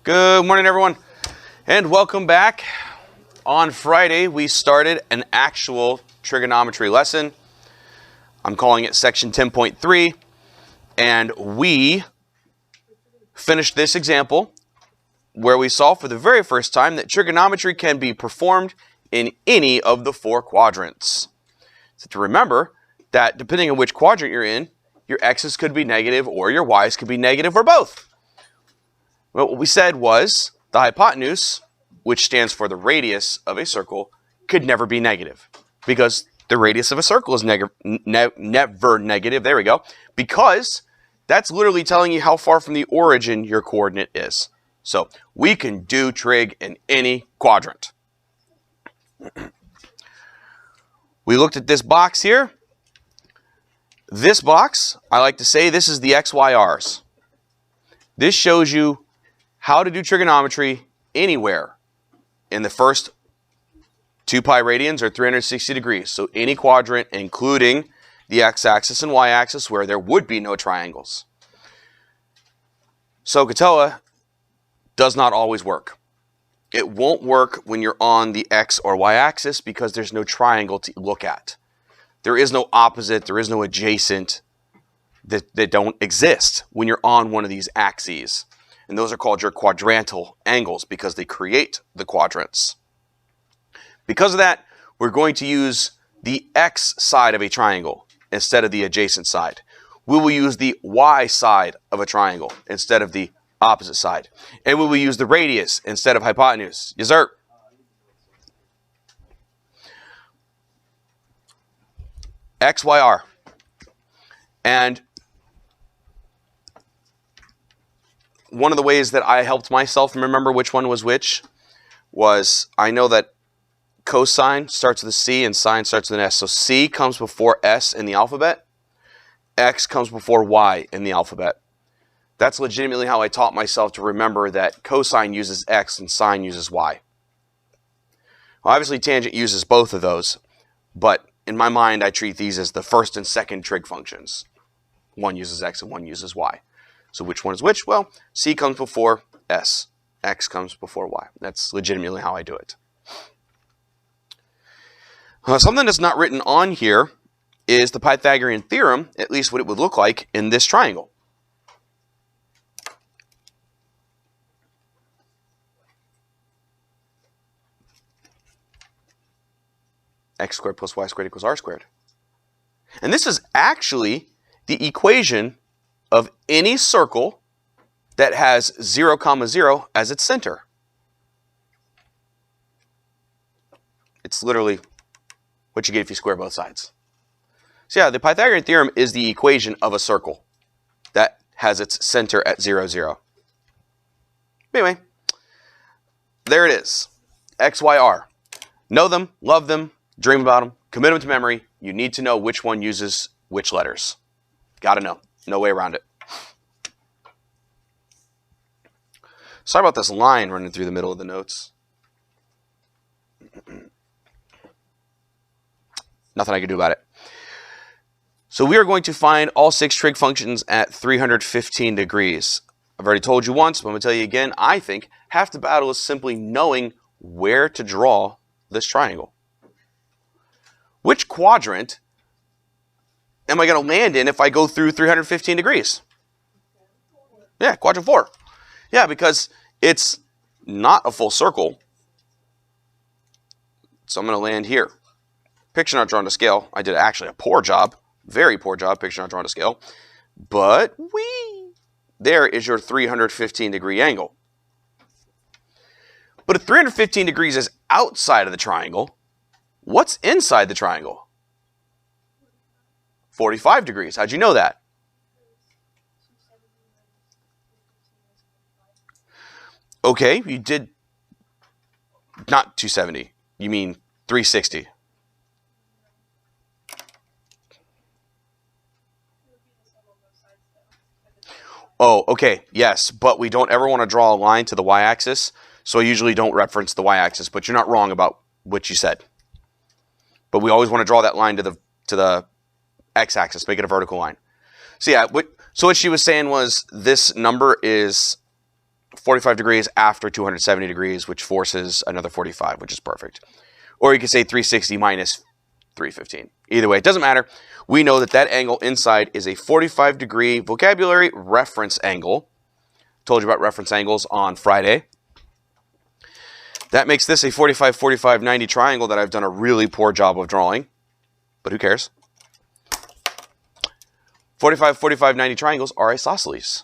Good morning, everyone, and welcome back. On Friday, we started an actual trigonometry lesson. I'm calling it section 10.3, and we finished this example where we saw for the very first time that trigonometry can be performed in any of the four quadrants. So to remember that depending on which quadrant you're in, your x's could be negative or your y's could be negative or both. Well, what we said was the hypotenuse, which stands for the radius of a circle, could never be negative because the radius of a circle is never negative. There we go. Because that's literally telling you how far from the origin your coordinate is. So we can do trig in any quadrant. We looked at this box here. This box, I like to say this is the XYRs. This shows you how to do trigonometry anywhere in the first 2 pi radians or 360 degrees. So any quadrant, including the x-axis and y-axis where there would be no triangles. SOHCAHTOA does not always work. It won't work when you're on the x or y-axis because there's no triangle to look at. There is no opposite, there is no adjacent that don't exist when you're on one of these axes. And those are called your quadrantal angles because they create the quadrants. Because of that, we're going to use the x side of a triangle instead of the adjacent side. We will use the y side of a triangle instead of the opposite side. And we will use the radius instead of hypotenuse. Yes, sir? X, Y, R. And one of the ways that I helped myself remember which one was which was I know that cosine starts with a C and sine starts with an S. So C comes before S in the alphabet. X comes before Y in the alphabet. That's legitimately how I taught myself to remember that cosine uses X and sine uses Y. Well, obviously, tangent uses both of those, but in my mind, I treat these as the first and second trig functions. One uses X and one uses Y. So which one is which? Well, C comes before S. X comes before Y. That's legitimately how I do it. Something that's not written on here is the Pythagorean theorem, at least what it would look like in this triangle. X squared plus y squared equals r squared. And this is actually the equation of any circle that has 0, 0 as its center. It's literally what you get if you square both sides. So yeah, the Pythagorean theorem is the equation of a circle that has its center at 0, 0. Anyway, there it is. X, Y, R. Know them, love them, dream about them, commit them to memory. You need to know which one uses which letters. Got to know. No way around it. Sorry about this line running through the middle of the notes. Nothing I can do about it. So we are going to find all 6 trig functions at 315 degrees. I've already told you once, but I'm going to tell you again. I think half the battle is simply knowing where to draw this triangle. Which quadrant am I going to land in if I go through 315 degrees? Yeah, quadrant 4. Yeah, because it's not a full circle. So I'm going to land here. Picture not drawn to scale. I did actually a poor job. Very poor job, picture not drawn to scale. But there is your 315 degree angle. But if 315 degrees is outside of the triangle, what's inside the triangle? 45 degrees. How'd you know that? Okay, you did not 270. You mean 360. Oh, okay, yes, but we don't ever want to draw a line to the y-axis, so I usually don't reference the y-axis, but you're not wrong about what you said. But we always want to draw that line to the x-axis, make it a vertical line. So yeah, so what she was saying was this number is 45 degrees after 270 degrees, which forces another 45, which is perfect. Or you could say 360 minus 315. Either way, it doesn't matter. We know that that angle inside is a 45 degree vocabulary reference angle. Told you about reference angles on Friday. That makes this a 45, 45, 90 triangle that I've done a really poor job of drawing. But who cares? 45, 45, 90 triangles are isosceles.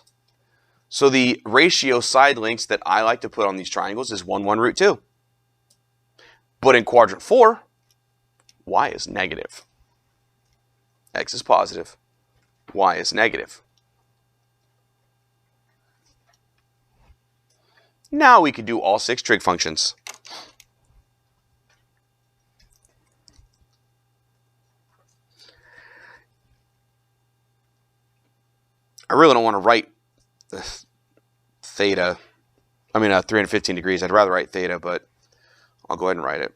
So the ratio side lengths that I like to put on these triangles is 1, 1, root 2. But in quadrant 4, y is negative. X is positive. Y is negative. Now we can do all 6 trig functions. I really don't want to write theta. 315 degrees. I'd rather write theta, but I'll go ahead and write it.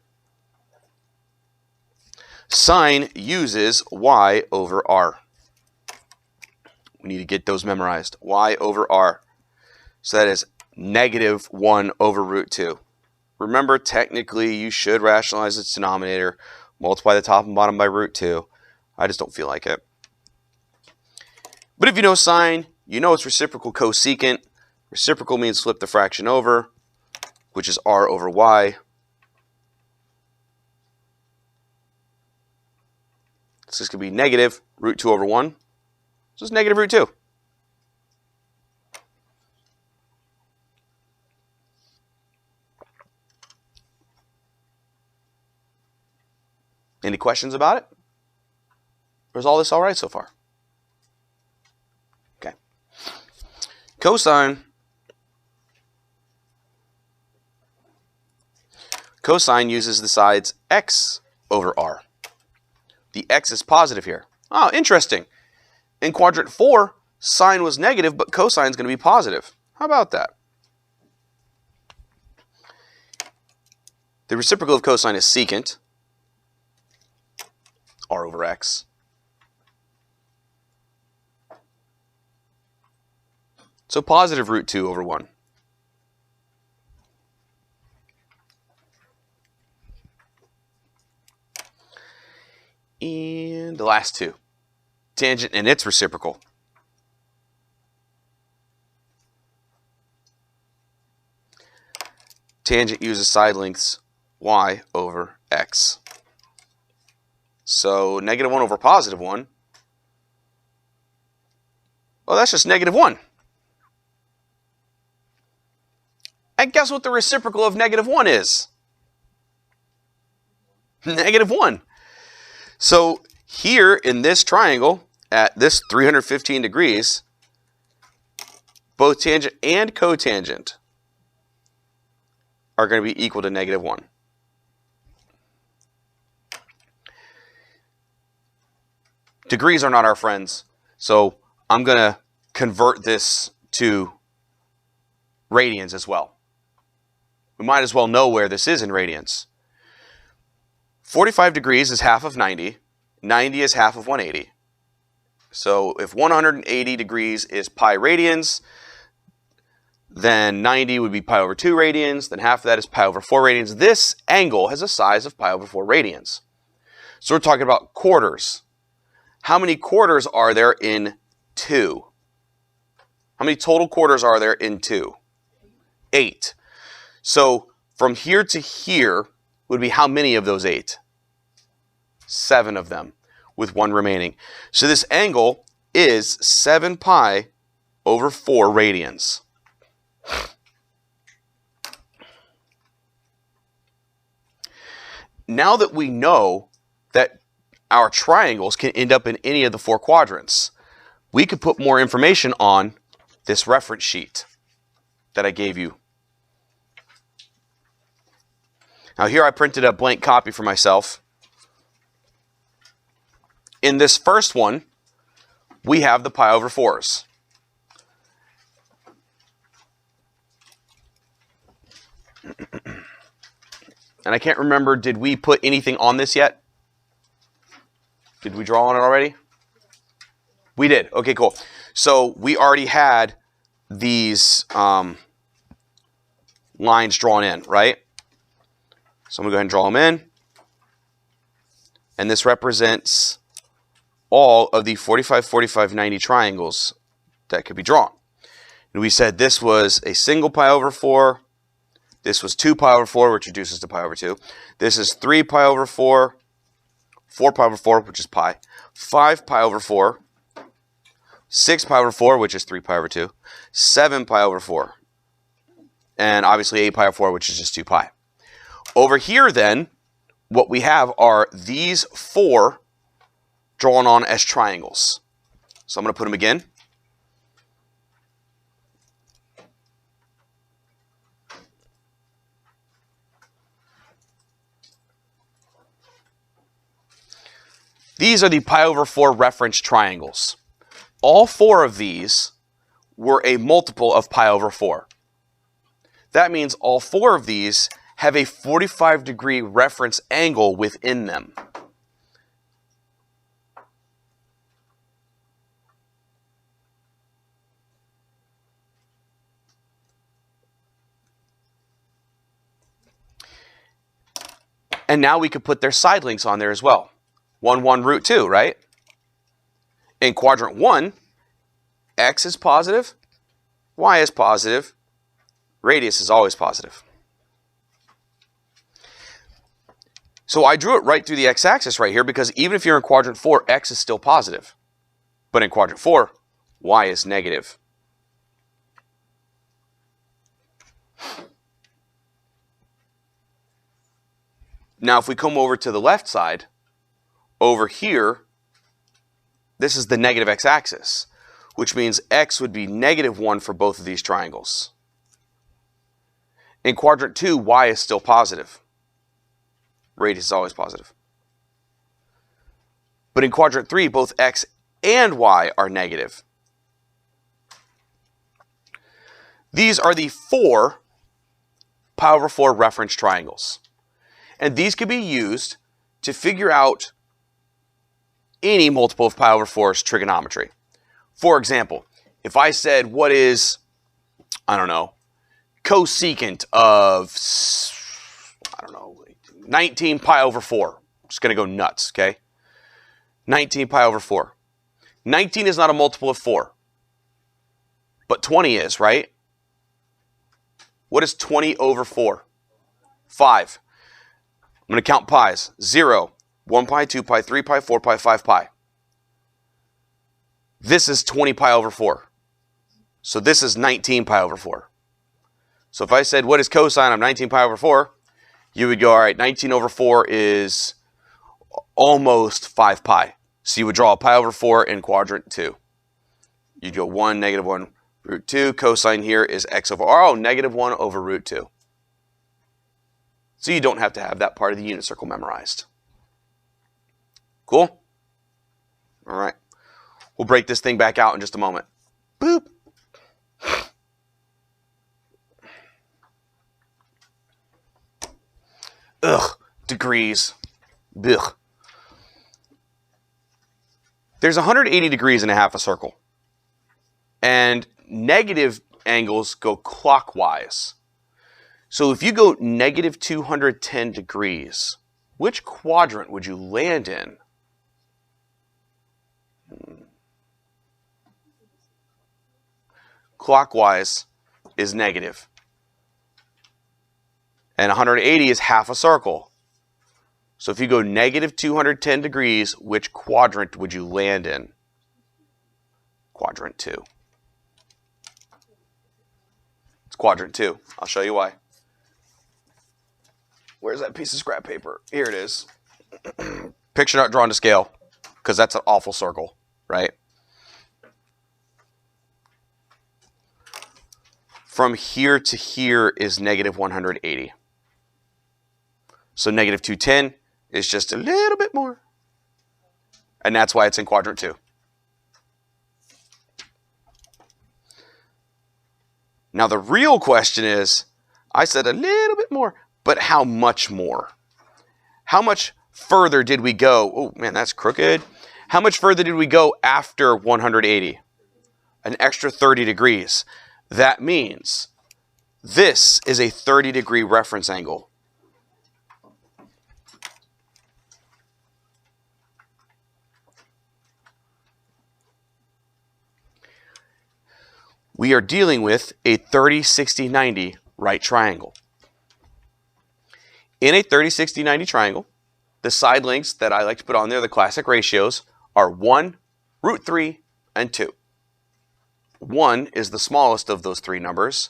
Sine uses y over r. We need to get those memorized. Y over r. So that is negative 1 over root 2. Remember, technically, you should rationalize its denominator, multiply the top and bottom by root 2. I just don't feel like it. But if you know sine, you know it's reciprocal cosecant. Reciprocal means flip the fraction over, which is r over y. So this could be negative root 2 over 1. So it's negative root 2. Any questions about it? Or is all this all right so far? Okay. Cosine. Cosine uses the sides x over r. The x is positive here. Oh, interesting. In quadrant 4, sine was negative, but cosine is going to be positive. How about that? The reciprocal of cosine is secant, r over x. So positive root 2 over 1. And the last two. Tangent and its reciprocal. Tangent uses side lengths y over x. So negative 1 over positive 1. Well, that's just negative 1. And guess what the reciprocal of negative 1 is? Negative 1. So here in this triangle, at this 315 degrees, both tangent and cotangent are going to be equal to negative 1. Degrees are not our friends, so I'm going to convert this to radians as well. We might as well know where this is in radians. 45 degrees is half of 90. 90 is half of 180. So if 180 degrees is pi radians, then 90 would be pi over 2 radians. Then half of that is pi over 4 radians. This angle has a size of pi over 4 radians. So we're talking about quarters. How many quarters are there in 2? How many total quarters are there in 2? 8. So from here to here would be how many of those 8? 7 of them, with 1 remaining. So this angle is 7 pi over 4 radians. Now that we know that our triangles can end up in any of the 4 quadrants, we could put more information on this reference sheet that I gave you. Now here I printed a blank copy for myself. In this first one, we have the pi over 4s. And I can't remember, did we put anything on this yet? Did we draw on it already? We did. Okay, cool. So we already had these lines drawn in, right? So I'm going to go ahead and draw them in. And this represents all of the 45, 45, 90 triangles that could be drawn. And we said this was a single pi over 4. This was 2 pi over 4, which reduces to pi over 2. This is 3 pi over 4, 4 pi over 4, which is pi, 5 pi over 4, 6 pi over 4, which is 3 pi over 2, 7 pi over 4, and obviously 8 pi over 4, which is just 2 pi. Over here, then, what we have are these 4 drawn on as triangles. So I'm going to put them again. These are the pi over 4 reference triangles. All 4 of these were a multiple of pi over 4. That means all 4 of these have a 45-degree reference angle within them. And now we could put their side links on there as well. 1, 1, root 2, right? In quadrant 1, x is positive, y is positive, radius is always positive. So I drew it right through the x-axis right here because even if you're in quadrant 4, x is still positive. But in quadrant 4, y is negative. Now if we come over to the left side, over here, this is the negative x-axis, which means x would be -1 for both of these triangles. In quadrant 2, y is still positive. Radius is always positive. But in quadrant 3, both x and y are negative. These are the 4 pi over 4 reference triangles. And these could be used to figure out any multiple of pi over 4's trigonometry. For example, if I said, what is, I don't know, cosecant of, I don't know, 19 pi over 4. I'm just going to go nuts, okay? 19 pi over 4. 19 is not a multiple of 4. But 20 is, right? What is 20 over 4? 5. I'm going to count pi's. 0, 1 pi, 2 pi, 3 pi, 4 pi, 5 pi. This is 20 pi over 4. So this is 19 pi over 4. So if I said, what is cosine of 19 pi over 4? You would go, all right, 19 over 4 is almost 5 pi. So you would draw a pi over 4 in quadrant 2. You'd go 1, -1, root 2. Cosine here is x over, -1 over root 2. So you don't have to have that part of the unit circle memorized. Cool? All right. We'll break this thing back out in just a moment. Boop. Ugh, degrees. Ugh. There's 180 degrees in a half a circle. And negative angles go clockwise. So if you go -210 degrees, which quadrant would you land in? Clockwise is negative. And 180 is half a circle. So if you go -210 degrees, which quadrant would you land in? Quadrant 2. It's quadrant 2. I'll show you why. Where's that piece of scrap paper? Here it is. Picture not drawn to scale, because that's an awful circle, right? From here to here is -180. So -210 is just a little bit more. And that's why it's in quadrant 2. Now the real question is, I said a little bit more, but how much more? How much further did we go? Oh man, that's crooked. How much further did we go after 180? An extra 30 degrees. That means This is a 30-degree reference angle. We are dealing with a 30, 60, 90 right triangle. In a 30, 60, 90 triangle, the side lengths that I like to put on there, the classic ratios, are 1, root 3, and 2. 1 is the smallest of those three numbers.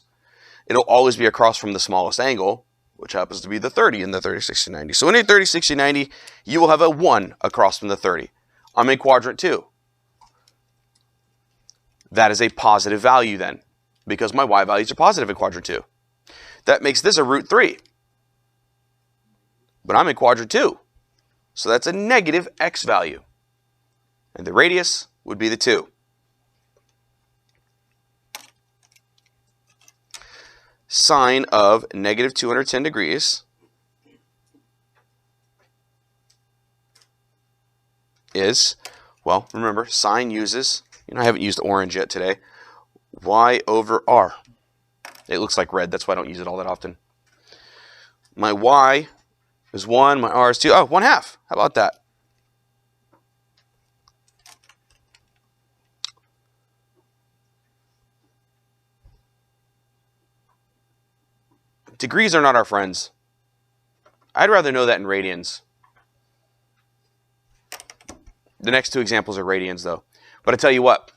It'll always be across from the smallest angle, which happens to be the 30 in the 30, 60, 90. So in a 30, 60, 90, you will have a 1 across from the 30. I'm in quadrant 2. That is a positive value then, because my y values are positive in quadrant 2. That makes this a root 3. But I'm in quadrant 2. So that's a negative x value. And the radius would be the 2. Sine of negative 210 degrees is, well, remember, sine uses, I haven't used orange yet today, y over r. It looks like red, that's why I don't use it all that often. My y is 1, my r is 2. Oh, 1/2. How about that? Degrees are not our friends. I'd rather know that in radians. The next two examples are radians, though. But I tell you what,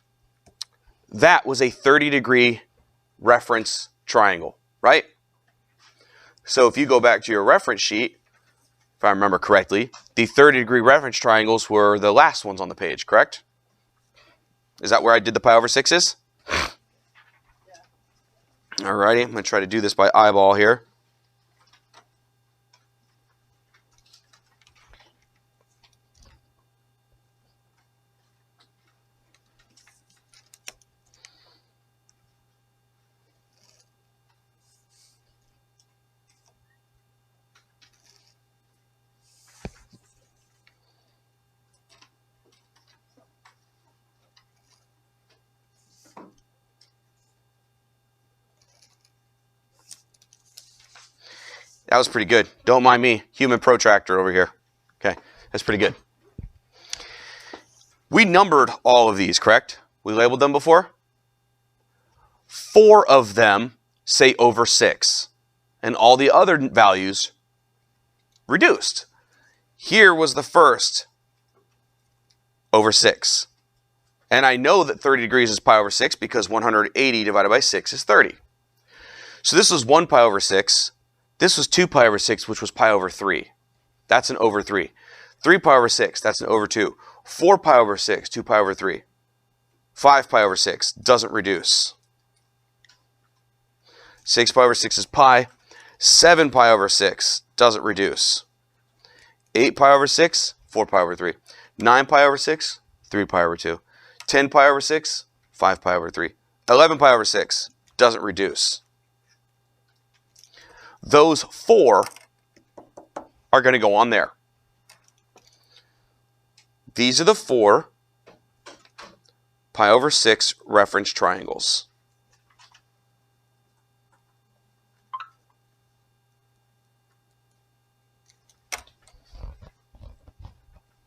that was a 30-degree reference triangle, right? So if you go back to your reference sheet, if I remember correctly, the 30-degree reference triangles were the last ones on the page, correct? Is that where I did the pi over 6s? Alrighty, I'm going to try to do this by eyeball here. That was pretty good. Don't mind me. Human protractor over here. Okay, that's pretty good. We numbered all of these, correct? We labeled them before? 4 of them say over 6. And all the other values reduced. Here was the first over 6. And I know that 30 degrees is pi over 6 because 180 divided by 6 is 30. So this was 1 pi over 6. This was 2 pi over 6, which was pi over 3. That's an over 3. 3 pi over 6, that's an over 2. 4 pi over 6, 2 pi over 3. 5 pi over 6, doesn't reduce. 6 pi over 6 is pi. 7 pi over 6, doesn't reduce. 8 pi over 6, 4 pi over 3. 9 pi over 6, 3 pi over 2. 10 pi over 6, 5 pi over 3. 11 pi over 6, doesn't reduce. Those 4 are going to go on there. These are the 4 pi over 6 reference triangles.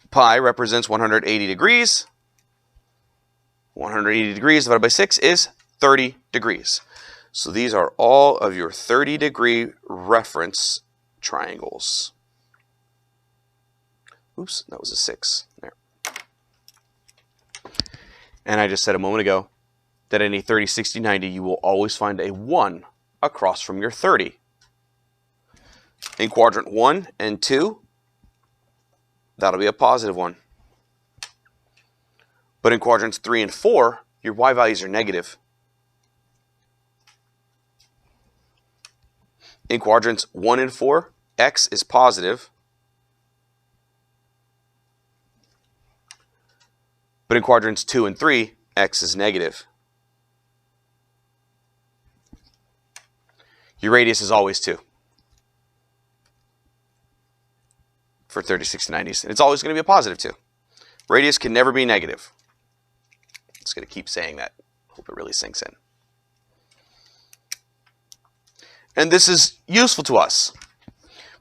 Pi represents 180 degrees. 180 degrees divided by 6 is 30 degrees. So these are all of your 30-degree reference triangles. Oops, that was a 6 there. And I just said a moment ago that in a 30, 60, 90, you will always find a 1 across from your 30. In quadrant 1 and 2, that'll be a positive 1. But in quadrants 3 and 4, your y values are negative. In quadrants 1 and 4, x is positive. But in quadrants 2 and 3, x is negative. Your radius is always 2 for 30, 60, 90s. And it's always going to be a positive 2. Radius can never be negative. It's going to keep saying that. Hope it really sinks in. And this is useful to us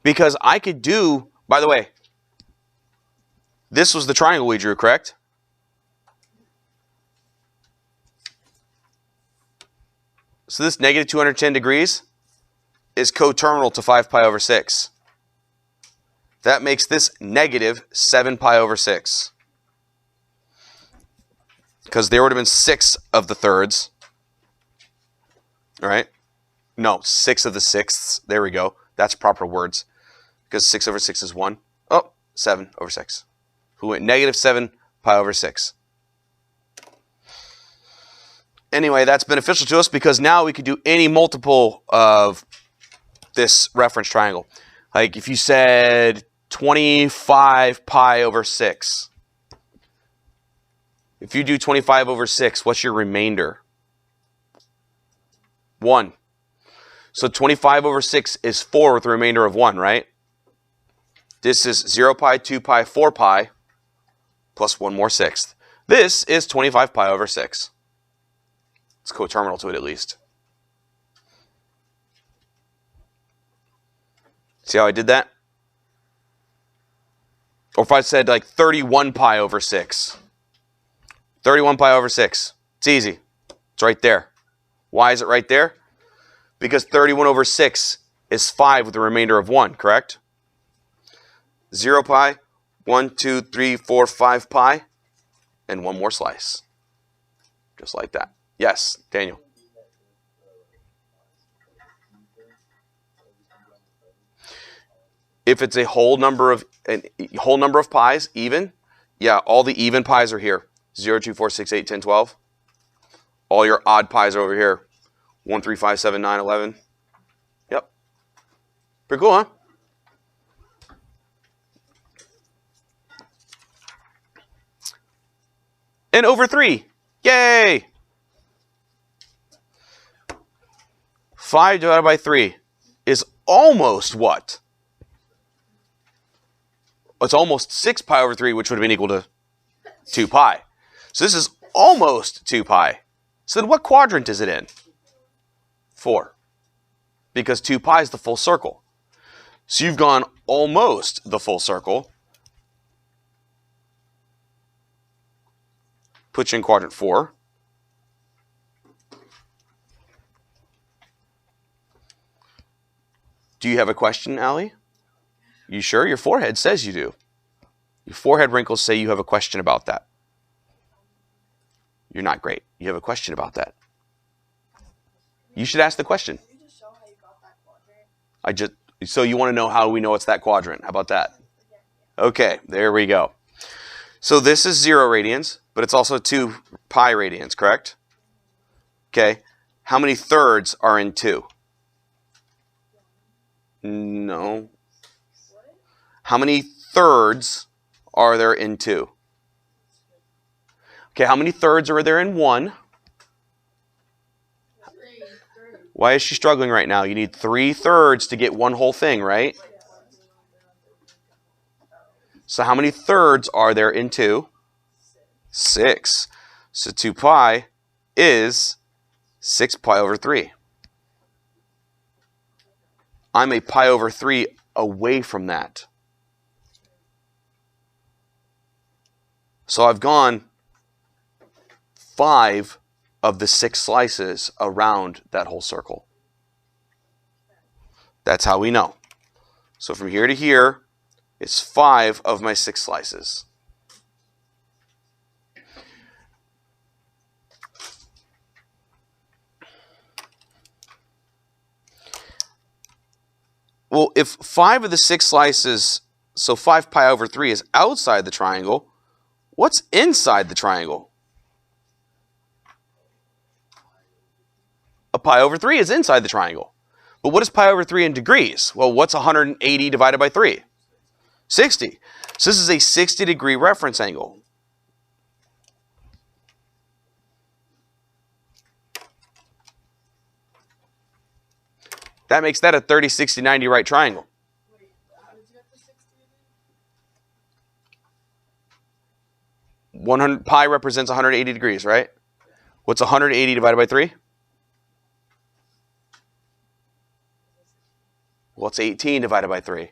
because I could do, by the way, this was the triangle we drew, correct? So this negative 210 degrees is coterminal to 5 pi over 6. That makes this negative 7 pi over 6. Because there would have been 6 of the thirds. All right? No, 6 of the sixths. There we go. That's proper words. Because 6 over 6 is 1. Oh, 7 over 6. Who went negative 7 pi over 6. Anyway, that's beneficial to us because now we could do any multiple of this reference triangle. Like if you said 25 pi over 6. If you do 25 over 6, what's your remainder? 1. So 25 over 6 is 4 with a remainder of 1, right? This is 0 pi, 2 pi, 4 pi, plus 1 more sixth. This is 25 pi over 6. It's coterminal to it at least. See how I did that? Or if I said like 31 pi over 6. 31 pi over 6. It's easy. It's right there. Why is it right there? Because 31 over 6 is 5 with a remainder of 1, correct? 0 pi, 1, 2, 3, 4, 5 pi, and 1 more slice. Just like that. Yes, Daniel. If it's a whole number of pies, even, yeah, all the even pies are here. 0, 2, 4, 6, 8, 10, 12. All your odd pies are over here. 1, 3, 5, 7, 9, 11. Yep. Pretty cool, huh? And over 3. Yay! 5 divided by 3 is almost what? It's almost 6 pi over 3, which would have been equal to 2 pi. So this is almost 2 pi. So then what quadrant is it in? 4. Because 2 pi is the full circle. So you've gone almost the full circle. Put you in quadrant 4. Do you have a question, Allie? You sure? Your forehead says you do. Your forehead wrinkles say you have a question about that. You're not great. You have a question about that. You should ask the question. Can you just show how you got that quadrant? So you want to know how we know it's that quadrant. How about that? Okay, there we go. So this is 0 radians, but it's also 2 pi radians, correct? Okay. How many thirds are in 2? No. How many thirds are there in 2? Okay, how many thirds are there in 1? Why is she struggling right now? You need 3 thirds to get one whole thing, right? So how many thirds are there in 2? 6. So 2 pi is 6 pi over 3. I'm a pi over 3 away from that. So I've gone 5 of the 6 slices around that whole circle. That's how we know. So from here to here, it's 5 of my 6 slices. Well, if 5 of the 6 slices, so 5 pi over 3 is outside the triangle, what's inside the triangle? A pi over 3 is inside the triangle. But what is pi over 3 in degrees? Well, what's 180 divided by 3? 60. So this is a 60-degree reference angle. That makes that a 30, 60, 90 right triangle. Wait, how did you get to 60 again? 100 pi represents 180 degrees, right? What's 180 divided by 3? What's 18 divided by 3?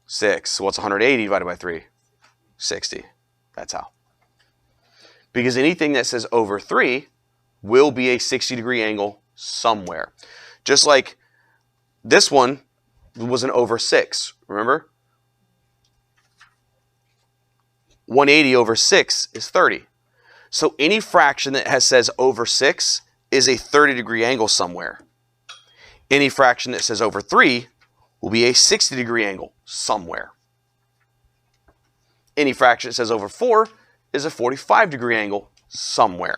6. What's 180 divided by 3? 60. That's how. Because anything that says over 3 will be a 60-degree angle somewhere. Just like this one was an over 6, remember? 180 over 6 is 30. So any fraction that says over 6 is a 30-degree angle somewhere. Any fraction that says over 3 will be a 60-degree angle somewhere. Any fraction that says over 4 is a 45-degree angle somewhere.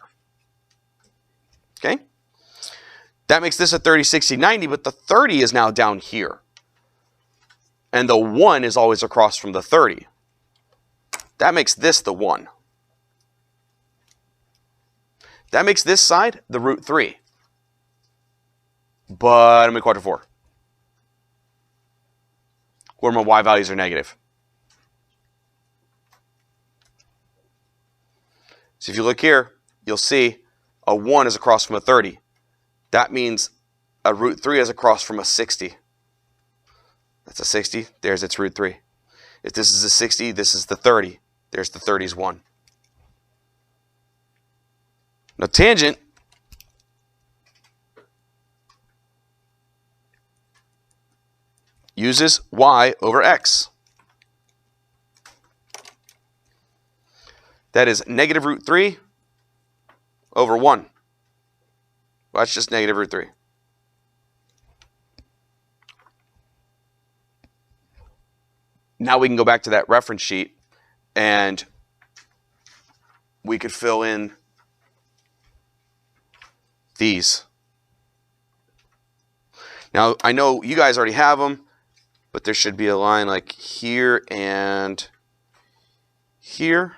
Okay? That makes this a 30, 60, 90, but the 30 is now down here. And the 1 is always across from the 30. That makes this the 1. That makes this side the root 3. But I'm in quadrant 4, where my y values are negative. So if you look here, you'll see a 1 is across from a 30. That means a root 3 is across from a 60. That's a 60. There's its root 3. If this is a 60, this is the 30. There's the 30's 1. Now tangent uses y over x. That is negative root 3 over 1. Well, that's just negative root 3. Now we can go back to that reference sheet and we could fill in these. Now, I know you guys already have them, but there should be a line like here and here.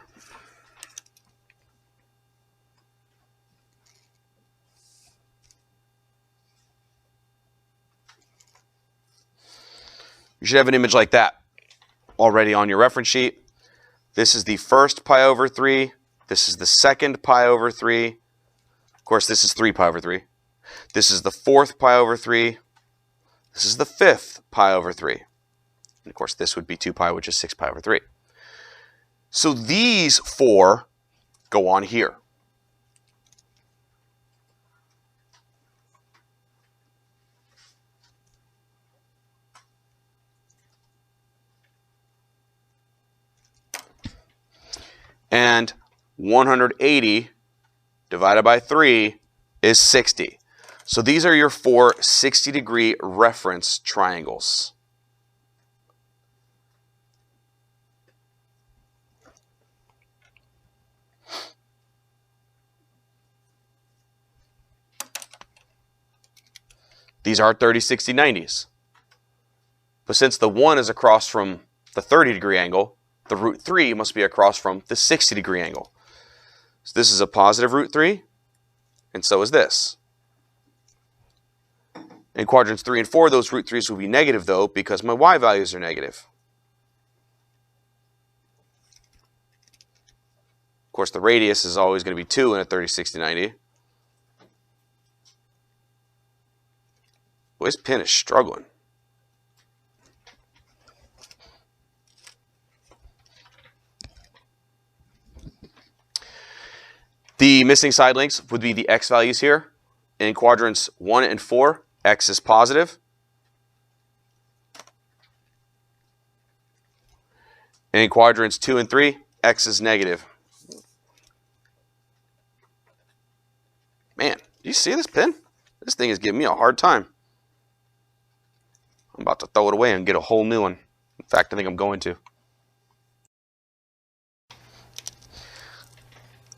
You should have an image like that already on your reference sheet. This is the first pi over 3. This is the second pi over 3. Of course, this is 3 pi over 3. This is the fourth pi over 3. This is the fifth pi over 3. And of course, this would be 2 pi, which is 6 pi over 3. So these 4 go on here. And 180 divided by 3 is 60. So these are your 4 60-degree reference triangles. These are 30, 60, 90s. But since the 1 is across from the 30-degree angle, the root 3 must be across from the 60-degree angle. So this is a positive root 3, and so is this. In quadrants 3 and 4, those root 3's will be negative, though, because my y values are negative. Of course, the radius is always going to be 2 in a 30, 60, 90. Boy, this pen is struggling. The missing side links would be the x values here. In quadrants 1 and 4, x is positive. And in quadrants 2 and 3, x is negative. Man, do you see this pen? This thing is giving me a hard time. I'm about to throw it away and get a whole new one. In fact, I think I'm going to.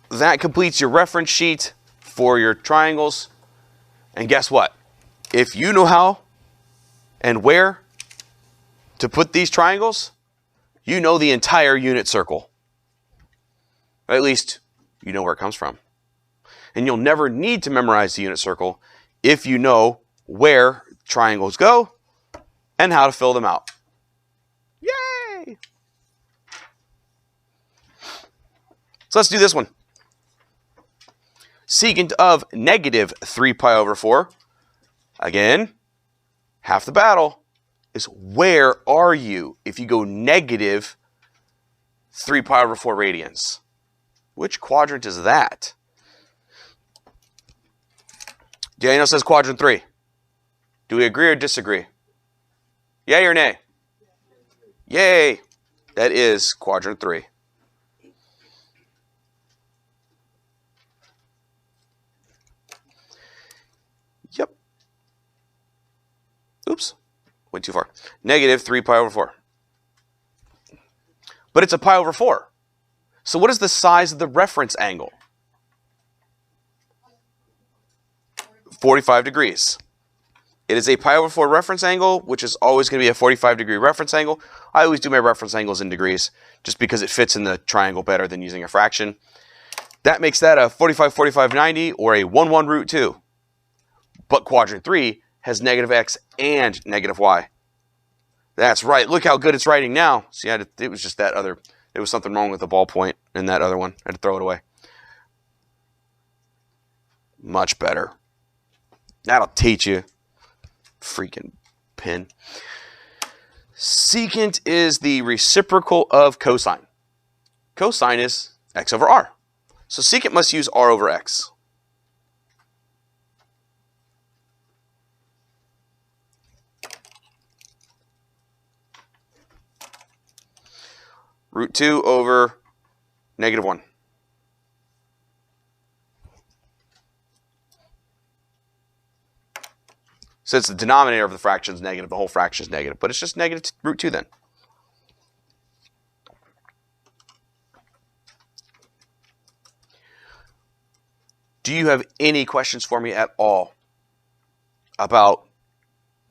That completes your reference sheet for your triangles. And guess what? If you know how and where to put these triangles, you know the entire unit circle. Or at least you know where it comes from. And you'll never need to memorize the unit circle if you know where triangles go and how to fill them out. Yay! So let's do this one. Secant of negative 3 pi over 4. Again, Half the battle is where are you if you go negative 3 pi over 4 radians? Which quadrant is that? Daniel says quadrant 3. Do we agree or disagree? Yay or nay? Yay! That is quadrant 3. Yep. Oops. Went too far. Negative 3 pi over 4. But it's a pi over 4. So what is the size of the reference angle? 45 degrees. It is a pi over 4 reference angle, which is always going to be a 45-degree reference angle. I always do my reference angles in degrees, just because it fits in the triangle better than using a fraction. That makes that a 45, 45, 90, or a 1, 1 root 2. But quadrant 3 has negative x and negative y. That's right. Look how good it's writing now. See, it was just that other. There was something wrong with the ballpoint in that other one. I had to throw it away. Much better. That'll teach you. Freaking pen. Secant is the reciprocal of cosine. Cosine is x over r. So secant must use r over x. Root 2 over negative 1. Since the denominator of the fraction is negative, the whole fraction is negative. But it's just negative root 2 then. Do you have any questions for me at all about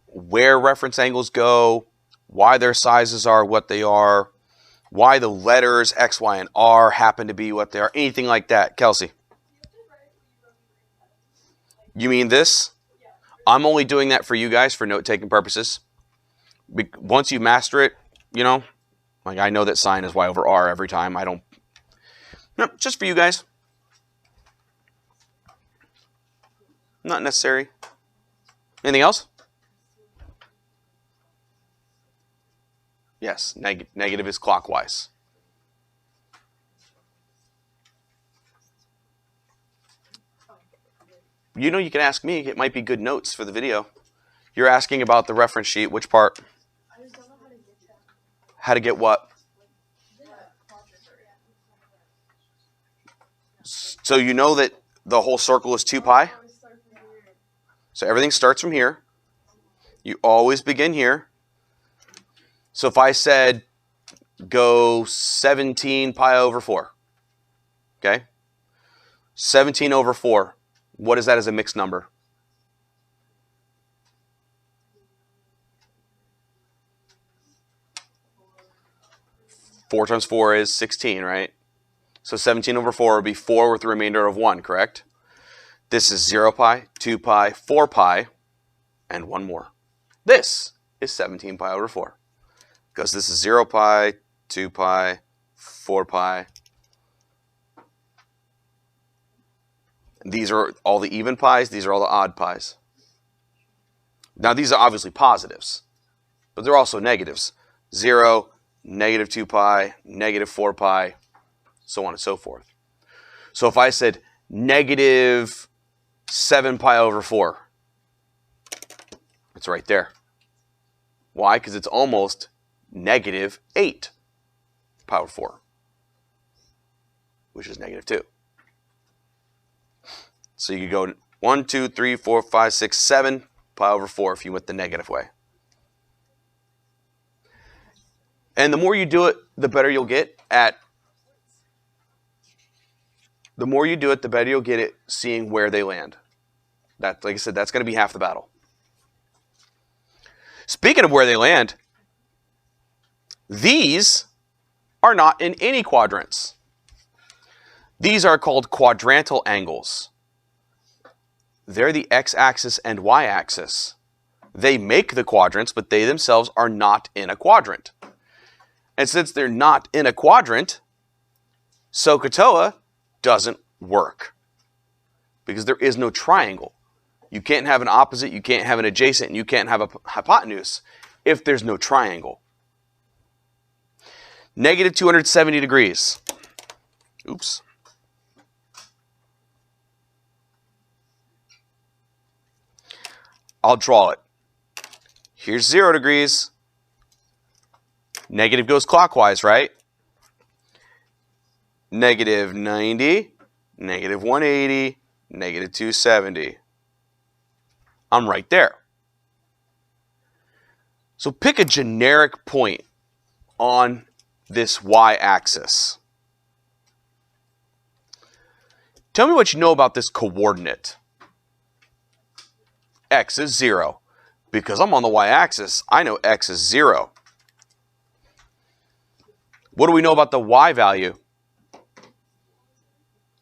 where reference angles go, why their sizes are what they are, why the letters X, Y, and R happen to be what they are, anything like that? Kelsey? You mean this? I'm only doing that for you guys for note-taking purposes. Once you master it, you know, like I know that sine is y over r every time. No, just for you guys. Not necessary. Anything else? Yes, negative is clockwise. You know, you can ask me. It might be good notes for the video. You're asking about the reference sheet. Which part? I just don't know how to get that. How to get what? So you know that the whole circle is 2 pi? So everything starts from here. You always begin here. So if I said go 17 pi over 4, okay? 17 over 4. What is that as a mixed number? Four times 4 is 16, right? So 17 over 4 would be 4 with the remainder of 1, correct? This is 0 pi, 2 pi, 4 pi, and 1 more. This is 17 pi over 4. Because this is 0 pi, 2 pi, 4 pi. These are all the even pi's. These are all the odd pi's. Now, these are obviously positives, but they're also negatives. 0, negative 2 pi, negative 4 pi, so on and so forth. So if I said negative 7 pi over 4, it's right there. Why? Because it's almost negative 8 pi over 4, which is negative 2. So you could go 1, 2, 3, 4, 5, 6, 7 pi over 4 if you went the negative way. And the more you do it, the better you'll get at. The more you do it, the better you'll get at seeing where they land. That, like I said, that's going to be half the battle. Speaking of where they land, these are not in any quadrants. These are called quadrantal angles. They're the x-axis and y-axis. They make the quadrants, but they themselves are not in a quadrant. And since they're not in a quadrant, SOHCAHTOA doesn't work because there is no triangle. You can't have an opposite, you can't have an adjacent, and you can't have a hypotenuse if there's no triangle. Negative 270 degrees. Oops. I'll draw it. Here's 0 degrees. Negative goes clockwise, right? Negative 90, negative 180, negative 270. I'm right there. So pick a generic point on this y-axis. Tell me what you know about this coordinate. X is 0. Because I'm on the y-axis, I know x is 0. What do we know about the y value?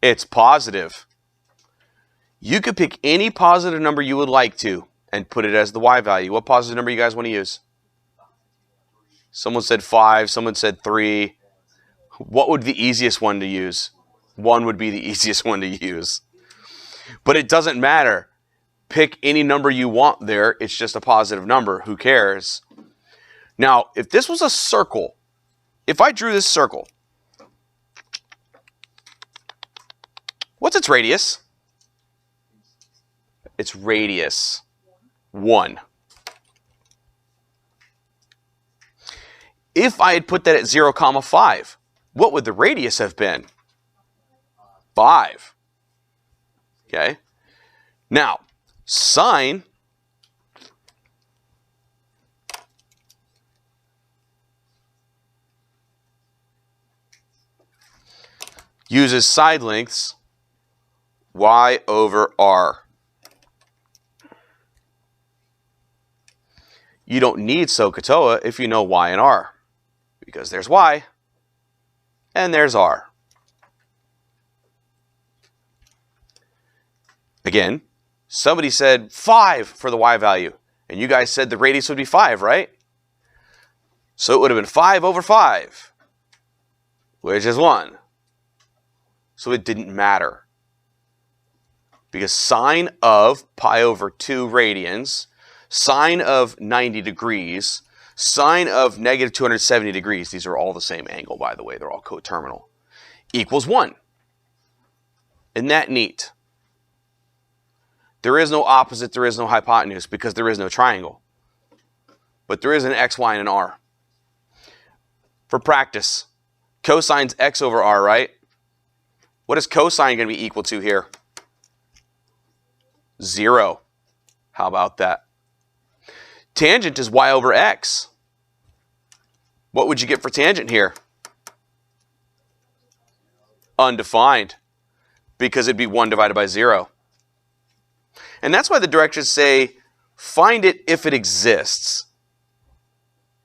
It's positive. You could pick any positive number you would like to and put it as the y value. What positive number you guys want to use? Someone said 5, someone said 3. What would be the easiest one to use? 1 would be the easiest one to use. But it doesn't matter. Pick any number you want there. It's just a positive number. Who cares? Now, if this was a circle, if I drew this circle, what's its radius? Its radius, 1. If I had put that at 0, 5, what would the radius have been? 5. Okay. Now, sine uses side lengths y over r. You don't need SOHCAHTOA if you know y and r, because there's y and there's r. Again, somebody said 5 for the y value, and you guys said the radius would be 5, right? So it would have been 5 over 5, which is 1. So it didn't matter. Because sine of pi over 2 radians, sine of 90 degrees, sine of negative 270 degrees, these are all the same angle, by the way, they're all coterminal, equals 1. Isn't that neat? There is no opposite, there is no hypotenuse, because there is no triangle. But there is an x, y, and an r. For practice, cosine's x over r, right? What is cosine going to be equal to here? 0. How about that? Tangent is y over x. What would you get for tangent here? Undefined, because it'd be 1 divided by 0. And that's why the directions say, find it if it exists.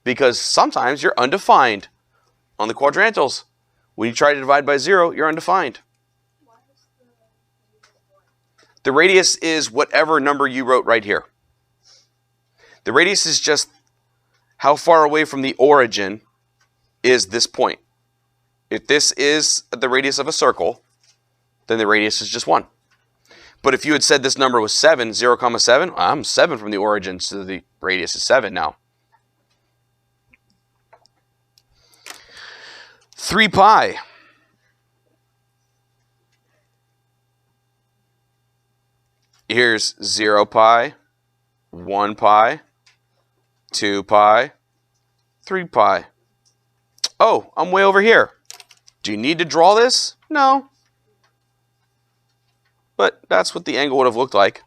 Because sometimes you're undefined on the quadrantals. When you try to divide by 0, you're undefined. The radius is whatever number you wrote right here. The radius is just how far away from the origin is this point. If this is the radius of a circle, then the radius is just 1. But if you had said this number was 7, 0, 7, I'm 7 from the origin, so the radius is 7 now. 3 pi. Here's 0 pi, 1 pi, 2 pi, 3 pi. Oh, I'm way over here. Do you need to draw this? No. But that's what the angle would have looked like.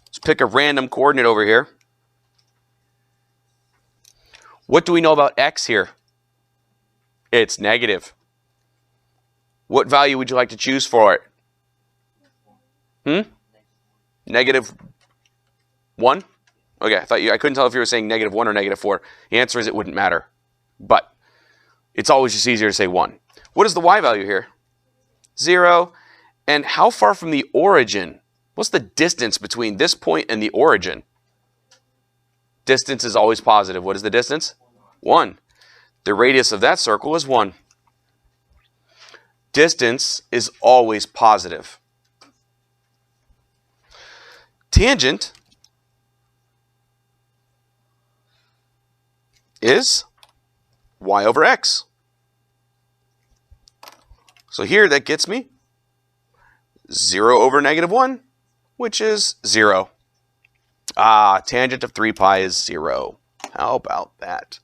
Let's pick a random coordinate over here. What do we know about x here? It's negative. What value would you like to choose for it? Negative 1? Okay, I couldn't tell if you were saying negative 1 or negative 4. The answer is it wouldn't matter. But it's always just easier to say 1. What is the y value here? 0. And how far from the origin? What's the distance between this point and the origin? Distance is always positive. What is the distance? 1. The radius of that circle is 1. Distance is always positive. Tangent is y over x. So here that gets me 0 over negative 1, which is 0. Tangent of 3 pi is 0. How about that?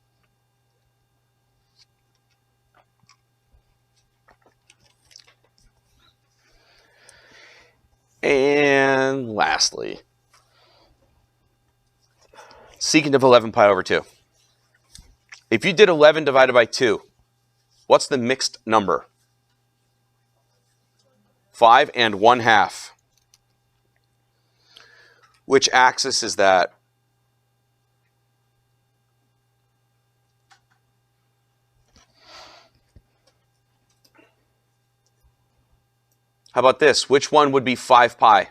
And lastly, secant of 11 pi over 2. If you did 11 divided by 2, what's the mixed number? 5 and 1/2. Which axis is that? How about this? Which one would be 5 pi?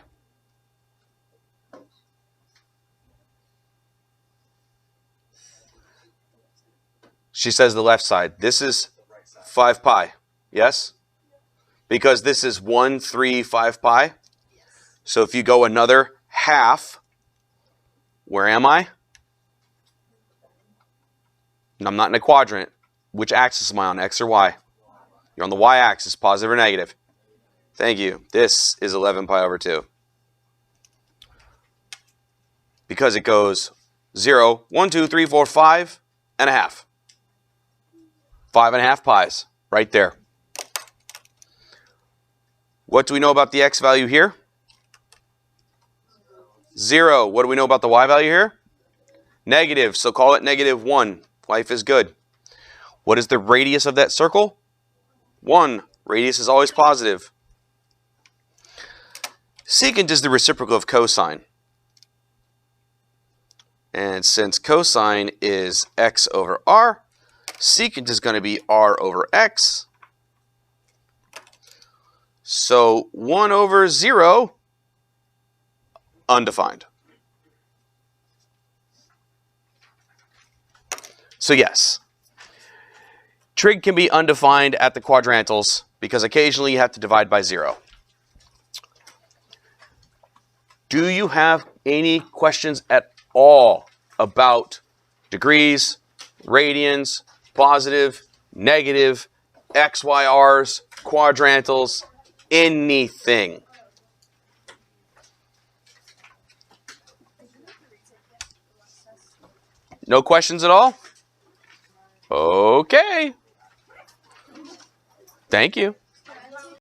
She says the left side. This is 5 pi. Yes? Because this is 1, 3, 5 pi. So if you go another half, where am I? I'm not in a quadrant. Which axis am I on, x or y? You're on the y-axis, positive or negative? Thank you. This is 11 pi over 2. Because it goes 0, 1, 2, 3, 4, 5 and a half. 5.5 pi's, right there. What do we know about the x value here? 0. What do we know about the y value here? Negative, so call it -1. Life is good. What is the radius of that circle? 1. Radius is always positive. Secant is the reciprocal of cosine. And since cosine is x over r, secant is going to be r over x. So 1 over 0, undefined. So yes, trig can be undefined at the quadrantals because occasionally you have to divide by 0. Do you have any questions at all about degrees, radians, positive, negative, x, y, r's, quadrantals, anything? No questions at all? Okay. Thank you.